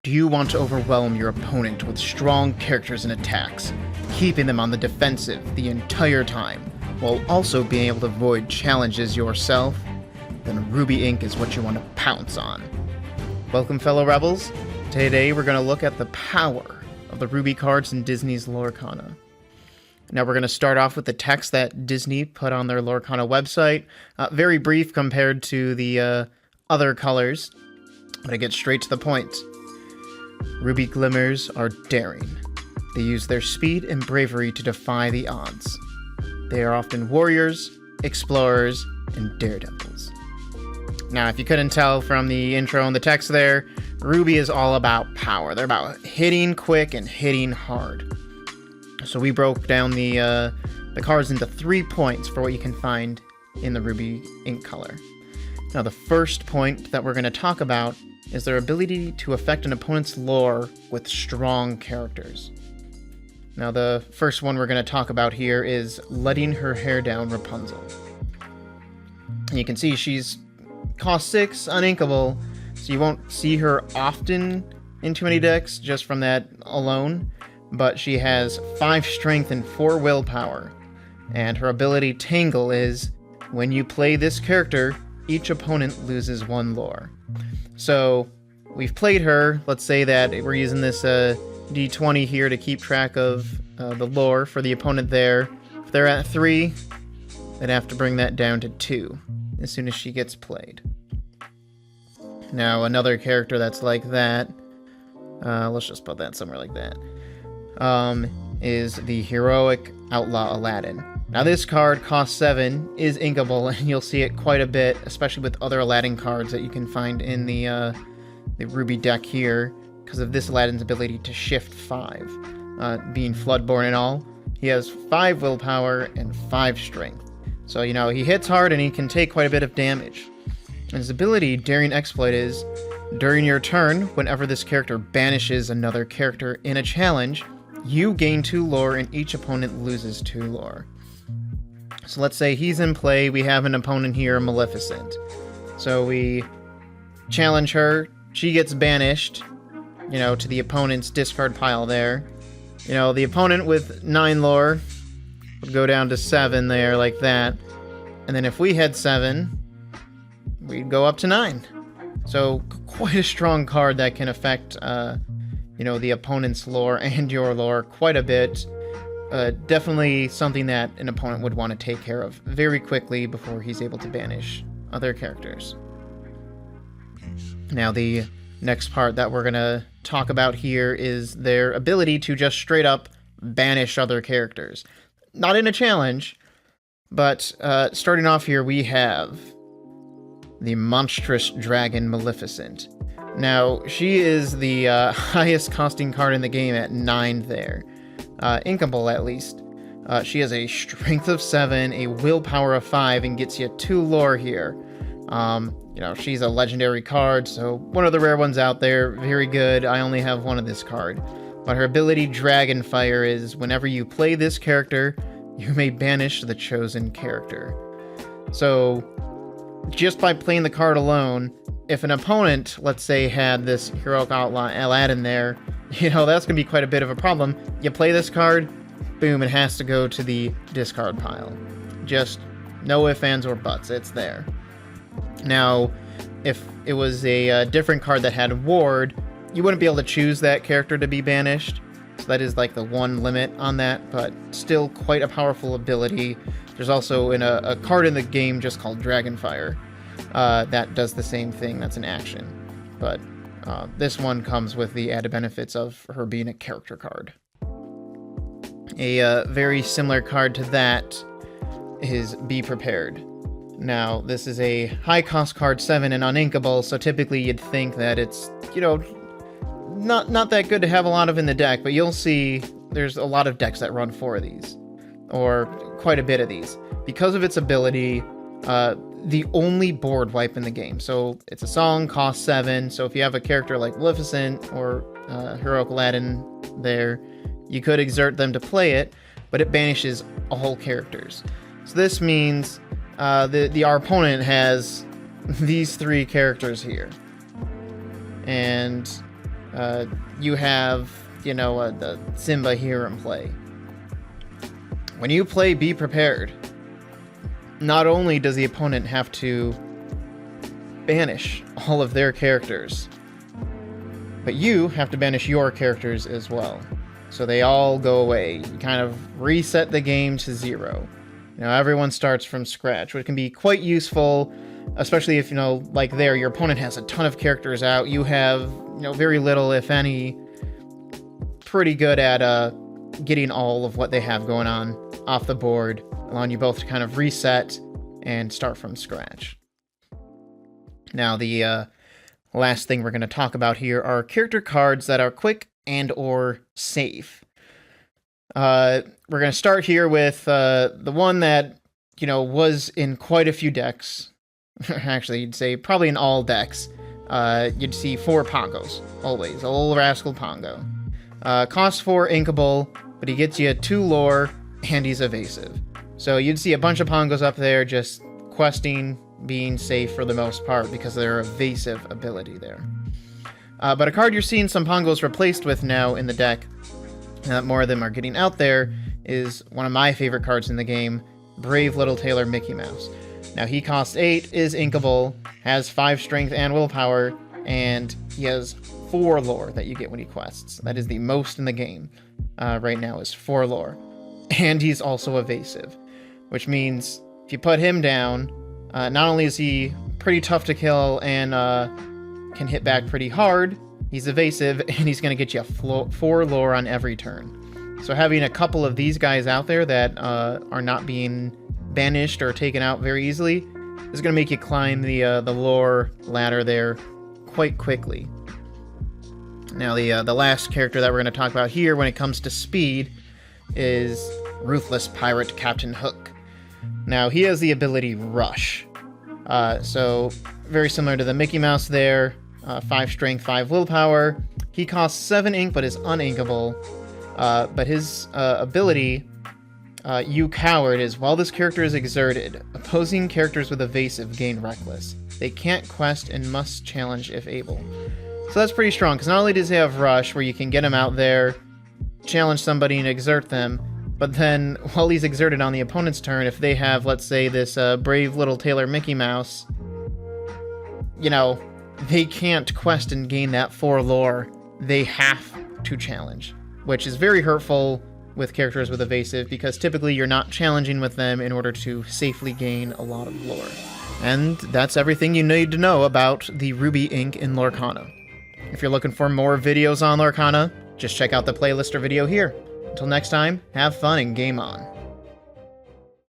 Do you want to overwhelm your opponent with strong characters and attacks, keeping them on the defensive the entire time, while also being able to avoid challenges yourself? Then Ruby Inc. is what you want to pounce on. Welcome, fellow rebels. Today we're going to look at the power of the Ruby cards in Disney's Lorcana. Now we're going to start off with the text that Disney put on their Lorcana website. Very brief compared to the other colors, but I get straight to the point. Ruby Glimmers are daring. They use their speed and bravery to defy the odds. They are often warriors, explorers, and daredevils. Now, if you couldn't tell from the intro and the text there, Ruby is all about power. They're about hitting quick and hitting hard. So we broke down the cards into 3 points for what you can find in the Ruby ink color. Now, the first point that we're going to talk about is their ability to affect an opponent's lore with strong characters. Now, the first one we're going to talk about here is Letting Her Hair Down Rapunzel. And you can see she's cost 6, uninkable, so you won't see her often in too many decks just from that alone, but she has 5 strength and 4 willpower, and her ability Tangle is, when you play this character, each opponent loses 1 lore. So, we've played her. Let's say that we're using this d20 here to keep track of the lore for the opponent there. If they're at 3, they'd have to bring that down to 2 as soon as she gets played. Now, another character that's like that, let's just put that somewhere like that, is the heroic Outlaw Aladdin. Now, this card costs 7, is inkable, and you'll see it quite a bit, especially with other Aladdin cards that you can find in the Ruby deck here, because of this Aladdin's ability to shift 5. Being Floodborn and all, he has 5 willpower and 5 strength. So, you know, he hits hard and he can take quite a bit of damage. And his ability, Daring Exploit, is, during your turn, whenever this character banishes another character in a challenge, you gain 2 lore and each opponent loses 2 lore. So let's say he's in play, we have an opponent here, Maleficent. So we challenge her, she gets banished, you know, to the opponent's discard pile there. You know, the opponent with 9 lore would go down to 7 there, like that. And then if we had 7, we'd go up to 9. So quite a strong card that can affect, you know, the opponent's lore and your lore quite a bit. Definitely something that an opponent would want to take care of very quickly before he's able to banish other characters. Now, the next part that we're going to talk about here is their ability to just straight up banish other characters. Not in a challenge, but starting off here, we have the monstrous dragon Maleficent. Now, she is the highest costing card in the game at 9 there. Inkable, at least. She has a strength of 7, a willpower of 5, and gets you 2 lore here. You know, she's a legendary card, so one of the rare ones out there. Very good. I only have 1 of this card. But her ability, Dragonfire, is whenever you play this character, you may banish the chosen character. So, just by playing the card alone, if an opponent, let's say, had this heroic outlaw Aladdin there, you know, that's going to be quite a bit of a problem. You play this card, boom, it has to go to the discard pile. Just no ifs, ands, or buts, it's there. Now, if it was a different card that had Ward, you wouldn't be able to choose that character to be banished. So that is like the one limit on that, but still quite a powerful ability. There's also a card in the game just called Dragonfire that does the same thing. That's an action. But this one comes with the added benefits of her being a character card. A very similar card to that is Be Prepared. Now, this is a high-cost card, 7 and uninkable, so typically you'd think that it's, you know, not that good to have a lot of in the deck, but you'll see there's a lot of decks that run 4 of these, or quite a bit of these. Because of its ability, the only board wipe in the game. So it's a song, costs 7, so if you have a character like Maleficent or Heroic Aladdin there, you could exert them to play it, but it banishes all characters. So this means our opponent has these 3 characters here. And You have, the Simba here in play. When you play Be Prepared, not only does the opponent have to banish all of their characters, but you have to banish your characters as well. So they all go away. You kind of reset the game to 0. Everyone starts from scratch, which can be quite useful, especially if, like there, your opponent has a ton of characters out. You have, very little, if any, pretty good at getting all of what they have going on off the board, allowing you both to kind of reset and start from scratch. Now, the last thing we're going to talk about here are character cards that are quick and or safe. We're going to start here with the one that, was in quite a few decks. Actually, you'd say probably in all decks. You'd see 4 Pongos, always. A little rascal Pongo. Costs 4 inkable, but he gets you 2 lore, and he's evasive. So you'd see a bunch of Pongos up there just questing, being safe for the most part because of their evasive ability there. But a card you're seeing some Pongos replaced with now in the deck, now that more of them are getting out there, is one of my favorite cards in the game, Brave Little Tailor Mickey Mouse. Now he costs 8, is inkable, has 5 strength and willpower, and he has 4 lore that you get when he quests. That is the most in the game right now, is 4 lore. And he's also evasive, which means if you put him down, not only is he pretty tough to kill and can hit back pretty hard, he's evasive, and he's going to get you 4 lore on every turn. So having a couple of these guys out there that are not being banished or taken out very easily is going to make you climb the lore ladder there quite quickly. Now, the last character that we're going to talk about here when it comes to speed is Ruthless Pirate Captain Hook. Now, he has the ability Rush. So, very similar to the Mickey Mouse there. 5 strength, 5 willpower. He costs 7 ink, but is uninkable. But his ability, You Coward, is while this character is exerted, opposing characters with evasive gain Reckless. They can't quest and must challenge if able. So that's pretty strong, because not only does he have Rush, where you can get him out there, challenge somebody and exert them, but then while he's exerted on the opponent's turn, if they have, let's say, this Brave Little Tailor Mickey Mouse, they can't quest and gain that 4 lore. They have to challenge, which is very hurtful with characters with evasive, because typically you're not challenging with them in order to safely gain a lot of lore. And that's everything you need to know about the Ruby Ink in Lorcana. If you're looking for more videos on Lorcana, just check out the playlist or video here. Until next time, have fun and game on.